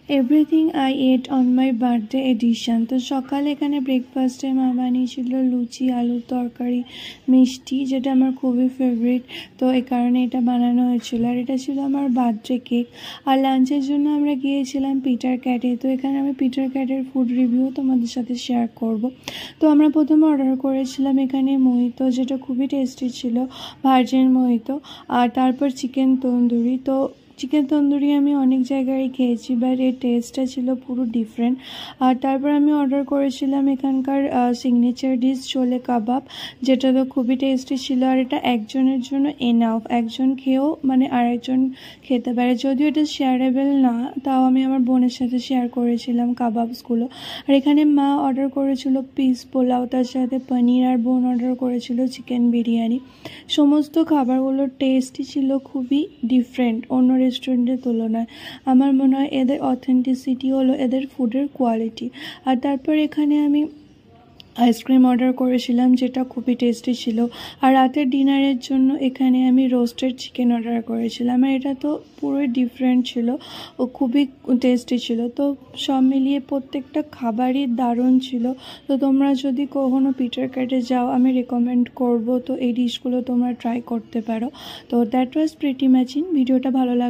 Everything I ate on my birthday edition. তো সকালে এখানে ব্রেকফাস্টে মা বানিয়েছিল লুচি, আলুর তরকারি, মিষ্টি, যেটা আমার খুবই ফেভারিট। তো এই কারণে এটা বানানো হয়েছিল। আর এটা ছিল আমার বার্থডে কেক। আর লাঞ্চের জন্য আমরা গিয়েছিলাম পিটার ক্যাটে। তো এখানে আমি পিটার ক্যাটের ফুড রিভিউ তোমাদের সাথে শেয়ার করব। তো আমরা প্রথমে অর্ডার করেছিলাম এখানে মোহিতো, যেটা খুবই টেস্টি ছিল, ভার্জিন মোহিতো। আর তারপর চিকেন তন্দুরি। তো চিকেন তন্দুরি আমি অনেক জায়গায় খেয়েছি, বাট এর টেস্টটা ছিল পুরো ডিফারেন্ট। আর তারপর আমি অর্ডার করেছিলাম এখানকার সিগনেচার ডিশ ছোলে কাবাব, যেটা তো খুবই টেস্টি ছিল। আর এটা একজনের জন্য এনাফ, একজন খেয়েও মানে আরেকজন খেতে পারে। যদিও এটা শেয়ারেবল না, তাও আমি আমার বোনের সাথে শেয়ার করেছিলাম কাবাবসগুলো। আর এখানে মা অর্ডার করেছিল পিস পোলাও, তার সাথে পনির, আর বোন অর্ডার করেছিল চিকেন বিরিয়ানি। সমস্ত খাবারগুলোর টেস্টই ছিল খুবই ডিফারেন্ট অন্য রেস্টুরেন্টের তুলনায়। আমার মনে হয় এদের অথেন্টিসিটি হলো এদের ফুডের কোয়ালিটি। আর তারপর এখানে আমি আইসক্রিম অর্ডার করেছিলাম, যেটা খুবই টেস্টি ছিল। আর রাতের ডিনারের জন্য এখানে আমি রোস্টেড চিকেন অর্ডার করেছিলাম। আর এটা তো পুরোই ডিফারেন্ট ছিল ও খুবই টেস্টি ছিল। তো সব মিলিয়ে প্রত্যেকটা খাবারই দারুণ ছিল। তো তোমরা যদি কখনো পিটার ক্যাটে যাও, আমি রেকমেন্ড করব। তো এই ডিশগুলো তোমরা ট্রাই করতে পারো। তো দ্যাট ওয়াজ প্রিটি ম্যাচিং। ভিডিওটা ভালো লাগলো